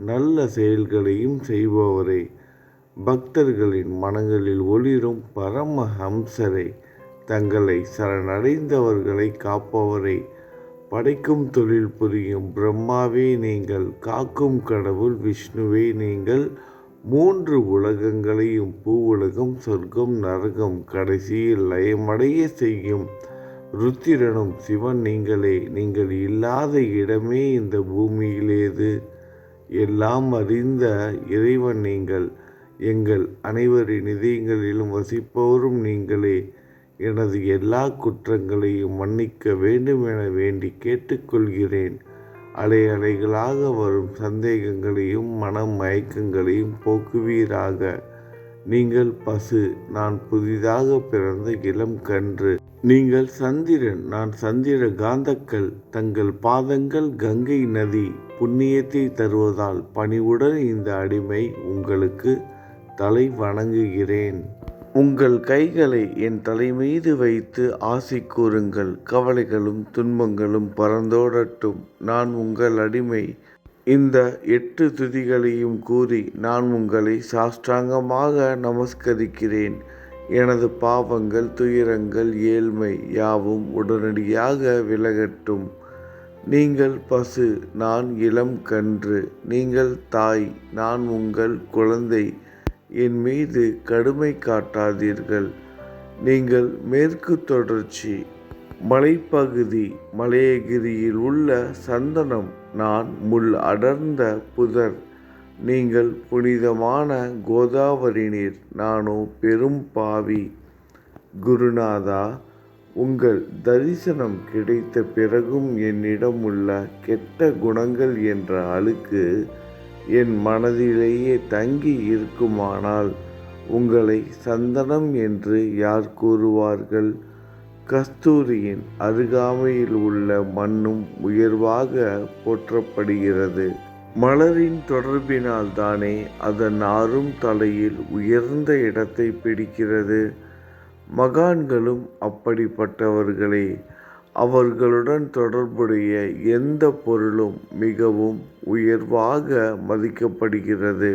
நல்ல செயல்களையும் செய்பவரே, பக்தர்களின் மனங்களில் ஒளிரும் பரமஹம்சரே, தங்களை சரணடைந்தவர்களை காப்பவரே, படைக்கும் தொழில் புரியும் பிரம்மாவே நீங்கள், காக்கும் கடவுள் விஷ்ணுவே நீங்கள், 3 உலகங்களையும் பூவுலகம், சொர்க்கம், நரகம் கடைசியில் லயமடைய செய்யும் ருத்திரனும் சிவன் நீங்களே. நீங்கள் இல்லாத இடமே இந்த பூமியிலேது. எல்லாம் அறிந்த இறைவன் நீங்கள். எங்கள் அனைவரின் இதயங்களிலும் வசிப்பவரும் நீங்களே. எனது எல்லா குற்றங்களையும் மன்னிக்க வேண்டும் என வேண்டி கேட்டுக்கொள்கிறேன். அலை அலைகளாக வரும் சந்தேகங்களையும் மயக்கங்களையும் போக்குவீராக. நீங்கள் பசு, நான் புதிதாக பிறந்த இளம் கன்று. நீங்கள் சந்திரன், நான் சந்திர காந்தக்கல். தங்கள் பாதங்கள் கங்கை நதி. புண்ணியத்தை தருவதால் பணிவுடன் இந்த அடிமை உங்களுக்கு தலை வணங்குகிறேன். உங்கள் கைகளை என் தலைமீது வைத்து ஆசி கூறுங்கள். கவலைகளும் துன்பங்களும் பறந்தோடட்டும். நான் உங்கள் அடிமை. இந்த 8 துதிகளையும் கூறி நான் உங்களை சாஷ்டாங்கமாக நமஸ்கரிக்கிறேன். எனது பாவங்கள், துயரங்கள், ஏழ்மை யாவும் உடனடியாக விலகட்டும். நீங்கள் பசு, நான் இளம் கன்று. நீங்கள் தாய், நான் உங்கள் குழந்தை. என் மீது கடுமை காட்டாதீர்கள். நீங்கள் மேற்கு தொடர்ச்சி மலைப்பகுதி, மலையகிரியில் உள்ள சந்தனம். நான் முள் அடர்ந்த புதர். நீங்கள் புனிதமான கோதாவரி நீர். நானோ பெரும் பாவி. குருநாதா, உங்கள் தரிசனம் கிடைத்த பிறகும் என்னிடம் உள்ள கெட்ட குணங்கள் என்ற அழுக்கு என் மனதிலேயே தங்கி இருக்குமானால் உங்களை சந்தனம் என்று யார் கூறுவார்கள்? கஸ்தூரியின் அருகாமையில் உள்ள மண்ணும் உயர்வாக போற்றப்படுகிறது. மலரின் தொடர்பினால் தானே அதன் நாரும் தலையில் உயர்ந்த இடத்தை பிடிக்கிறது. மகான்களும் அப்படிப்பட்டவர்களே. அவர்களுடன் தொடர்புடைய எந்த பொருளும் மிகவும் உயர்வாக மதிக்கப்படுகிறது.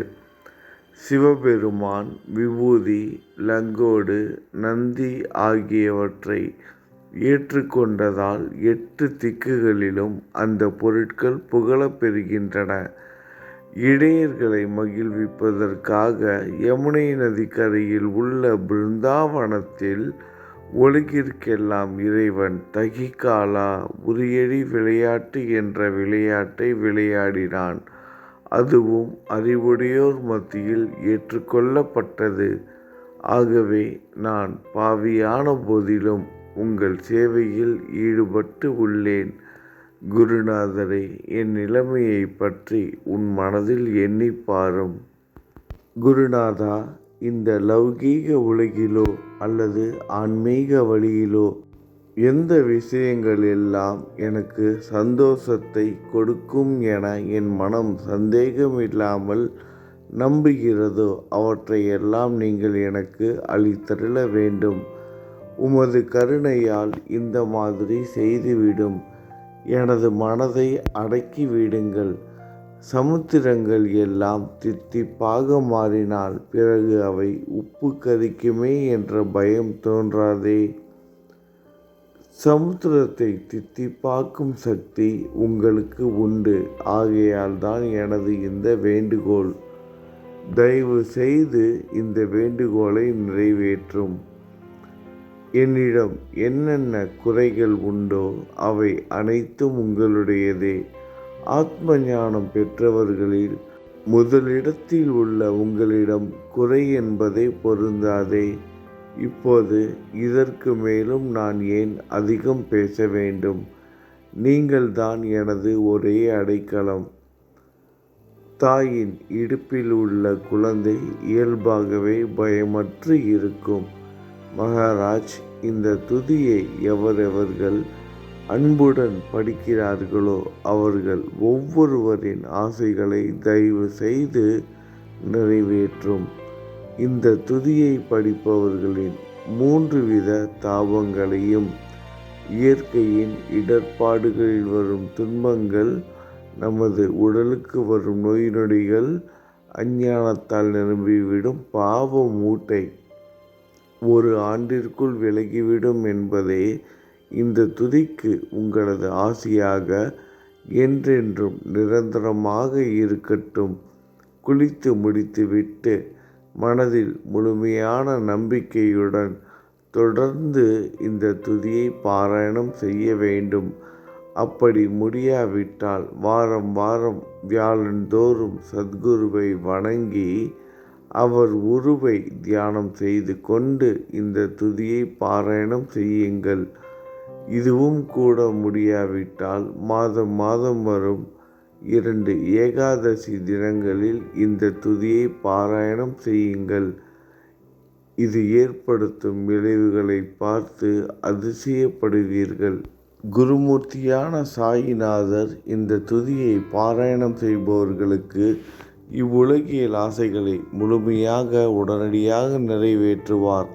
சிவபெருமான் விபூதி, லங்கோடு, நந்தி ஆகியவற்றை ஏற்றுக்கொண்டதால் 8 திக்குகளிலும் அந்த பொருட்கள் புகழப் பெறுகின்றன. இடையர்களை மகிழ்விப்பதற்காக யமுனை நதிக்கரையில் உள்ள பிருந்தாவனத்தில் உலகிற்கெல்லாம் இறைவன் தகிகாலா உரியடி விளையாட்டு என்ற விளையாட்டை விளையாடினான். அதுவும் அறிவுடையோர் மத்தியில் ஏற்றுக்கொள்ளப்பட்டது. ஆகவே நான் பாவியான போதிலும் உங்கள் சேவையில் ஈடுபட்டு உள்ளேன். குருநாதரே, என் நிலைமையை பற்றி உன் மனதில் எண்ணிப் பாரும். குருநாதா, இந்த லௌகீக உலகிலோ அல்லது ஆன்மீக வழியிலோ எந்த விஷயங்கள் எல்லாம் எனக்கு சந்தோஷத்தை கொடுக்கும் என என் மனம் சந்தேகமில்லாமல் நம்புகிறதோ அவற்றையெல்லாம் நீங்கள் எனக்கு அளித்தருள வேண்டும். உமது கருணையால் இந்த மாதிரி செய்துவிடும். எனது மனதை அடக்கிவிடுங்கள். சமுத்திரங்கள் எல்லாம் தித்திப்பாக மாறினால் பிறகு அவை உப்பு கரிக்குமே என்ற பயம் தோன்றாதே. சமுத்திரத்தை தித்திப்பாக்கும் சக்தி உங்களுக்கு உண்டு. ஆகையால் தான் எனது இந்த வேண்டுகோள். தயவு செய்து இந்த வேண்டுகோளை நிறைவேற்றும். என்னிடம் என்னென்ன குறைகள் உண்டோ அவை அனைத்தும் உங்களுடையதே. ஆத்ம ஞானம் பெற்றவர்களில் முதலிடத்தில் உள்ள உங்களிடம் குறை என்பதை பொருந்தாதே. இப்போது இதற்கு மேலும் நான் ஏன் அதிகம் பேச வேண்டும்? நீங்கள்தான் எனது ஒரே அடைக்கலம். தாயின் இடுப்பில் உள்ள குழந்தை இயல்பாகவே பயமற்று இருக்கும். மகாராஜ், இந்த துதியை எவரவர்கள் அன்புடன் படிக்கிறார்களோ அவர்கள் ஒவ்வொருவரின் ஆசைகளை தயவு செய்து நிறைவேற்றும். இந்த துதியை படிப்பவர்களின் 3 வித தாபங்களையும், இயற்கையின் இடர்பாடுகளில் வரும் துன்பங்கள், நமது உடலுக்கு வரும் நோய் நொடிகள், அஞ்ஞானத்தால் நிரம்பிவிடும் பாவ மூட்டை 1 ஆண்டிற்குள் விலகிவிடும் என்பதே இந்த துதிக்கு உங்களது ஆசியாக என்றென்றும் நிரந்தரமாக இருக்கட்டும். குளித்து முடித்துவிட்டு மனதில் முழுமையான நம்பிக்கையுடன் தொடர்ந்து இந்த துதியை பாராயணம் செய்ய வேண்டும். அப்படி முடியாவிட்டால் வாரம் வாரம் வியாழந்தோறும் சத்குருவை வணங்கி அவர் உருவை தியானம் செய்து கொண்டு இந்த துதியை பாராயணம் செய்யுங்கள். இதுவும் கூட முடியாவிட்டால் மாதம் மாதம் வரும் 2 ஏகாதசி தினங்களில் இந்த துதியை பாராயணம் செய்யுங்கள். இது ஏற்படுத்தும் விளைவுகளை பார்த்து அதிசயப்படுவீர்கள். குருமூர்த்தியான சாயிநாதர் இந்த துதியை பாராயணம் செய்பவர்களுக்கு இவ்வுலகியல் ஆசைகளை முழுமையாக உடனடியாக நிறைவேற்றுவார்.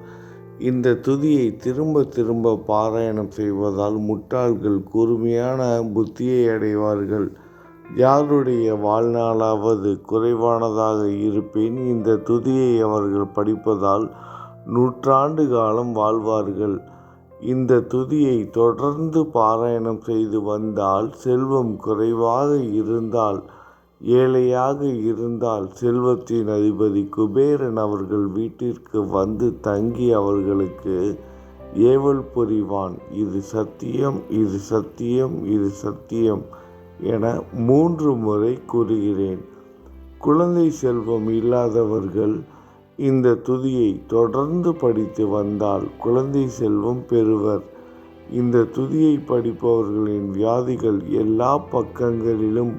இந்த துதியை திரும்ப திரும்ப பாராயணம் செய்வதால் முட்டாள்கள் கூர்மையான புத்தியை அடைவார்கள். யாருடைய வாழ்நாளாவது குறைவானதாக இருப்பின் இந்த துதியை அவர்கள் படிப்பதால் 100 ஆண்டு காலம் வாழ்வார்கள். இந்த துதியை தொடர்ந்து பாராயணம் செய்து வந்தால் செல்வம் குறைவாக இருந்தால், ஏழையாக இருந்தால் செல்வத்தின் அதிபதி குபேரன் அவர்கள் வீட்டிற்கு வந்து தங்கி அவர்களுக்கு ஏவல் புரிவான். இது சத்தியம், இது சத்தியம், இது சத்தியம் என 3 முறை கூறுகிறேன். குழந்தை செல்வம் இல்லாதவர்கள் இந்த துதியை தொடர்ந்து படித்து வந்தால் குழந்தை செல்வம் பெறுவர். இந்த துதியை படிப்பவர்களின் வியாதிகள் எல்லா பக்கங்களிலும்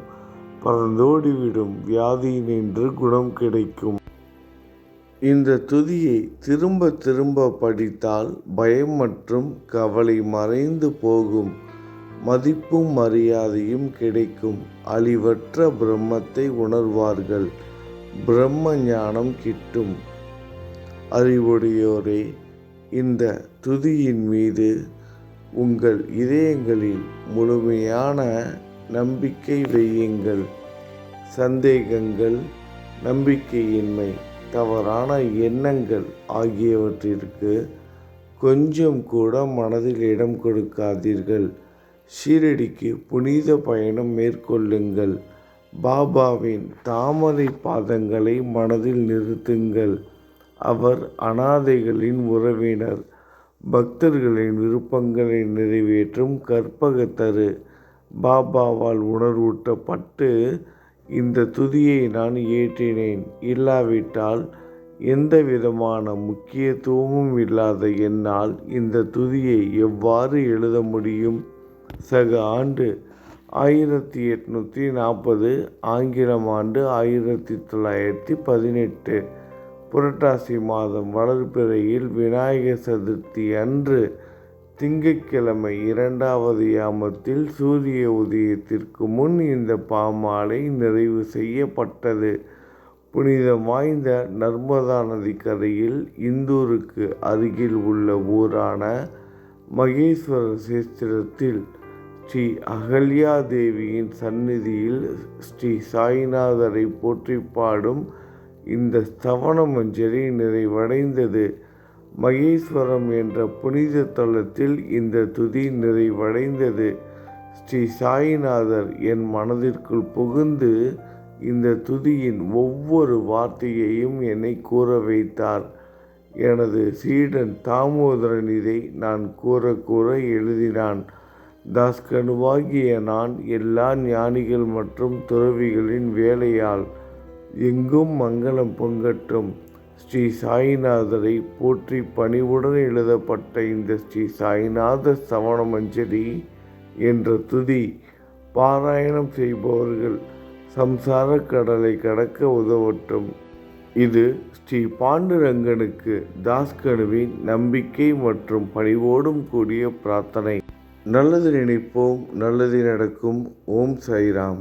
பறந்தோடிவிடும். வியாதியினின்று குணம் கிடைக்கும். இந்த துதியை திரும்ப திரும்ப படித்தால் பயம் மற்றும் கவலை மறைந்து போகும். மதிப்பும் மரியாதையும் கிடைக்கும். அழிவற்ற பிரம்மத்தை உணர்வார்கள். பிரம்ம ஞானம் கிட்டும். அறிவுடையோரே, இந்த துதியின் மீது உங்கள் இதயங்களில் முழுமையான நம்பிக்கை வையுங்கள். சந்தேகங்கள், நம்பிக்கையின்மை, தவறான எண்ணங்கள் ஆகியவற்றிற்கு கொஞ்சம் கூட மனதில் இடம் கொடுக்காதீர்கள். ஷீரடிக்கு புனித பயணம் மேற்கொள்ளுங்கள். பாபாவின் தாமரை பாதங்களை மனதில் நிறுத்துங்கள். அவர் அனாதைகளின் உறவினர். பக்தர்களின் விருப்பங்களை நிறைவேற்றும் கற்பகத்தரு. பாபாவால் உணர்வூட்டப்பட்டு இந்த துதியை நான் இயற்றினேன். இல்லாவிட்டால் எந்த விதமான முக்கியத்துவமும் இல்லாத என்னால் இந்த துதியை எவ்வாறு எழுத முடியும்? சக ஆண்டு 1840, ஆங்கிலம் ஆண்டு 1918. புரட்டாசி மாதம் வளர்பிறையில் விநாயகர் சதுர்த்தி அன்று திங்கட்கிழமை 2வது யாமத்தில் சூரிய உதயத்திற்கு முன் இந்த பாமாலை நிறைவு செய்யப்பட்டது. புனிதம் வாய்ந்த நர்மதா நதிக்கரையில் இந்தூருக்கு அருகில் உள்ள ஊரான மகேஸ்வர சேத்திரத்தில் ஸ்ரீ அகல்யா தேவியின் சந்நிதியில் ஸ்ரீ சாயிநாதரை போற்றி பாடும் இந்த ஸ்தவன மஞ்சரி நிறைவடைந்தது. மகேஸ்வரம் என்ற புனித தலத்தில் இந்த துதி நிறைவடைந்தது. ஸ்ரீ சாயிநாதர் என் மனதிற்குள் புகுந்து இந்த துதியின் ஒவ்வொரு வார்த்தையையும் என்னை கூற வைத்தார். எனது சீடன் தாமோதரன் இதை நான் கூற கூற எழுதினான். தாஸ்கனுவாகிய நான் எல்லா ஞானிகள் மற்றும் துறவிகளின் வேலையால் எங்கும் மங்களம் பொங்கட்டும். ஸ்ரீ சாயிநாதரை போற்றி பணிவுடன் எழுதப்பட்ட இந்த ஸ்ரீ சாயிநாத ஸ்தவன மஞ்சரி என்ற துதி பாராயணம் செய்பவர்கள் சம்சார கடலை கடக்க உதவட்டும். இது ஸ்ரீ பாண்டுரங்கனுக்கு தாஸ்கனுவின் நம்பிக்கை மற்றும் பணிவோடும் கூடிய பிரார்த்தனை. நல்லது நினைப்போம், நல்லது நடக்கும். ஓம் சாய்ராம்.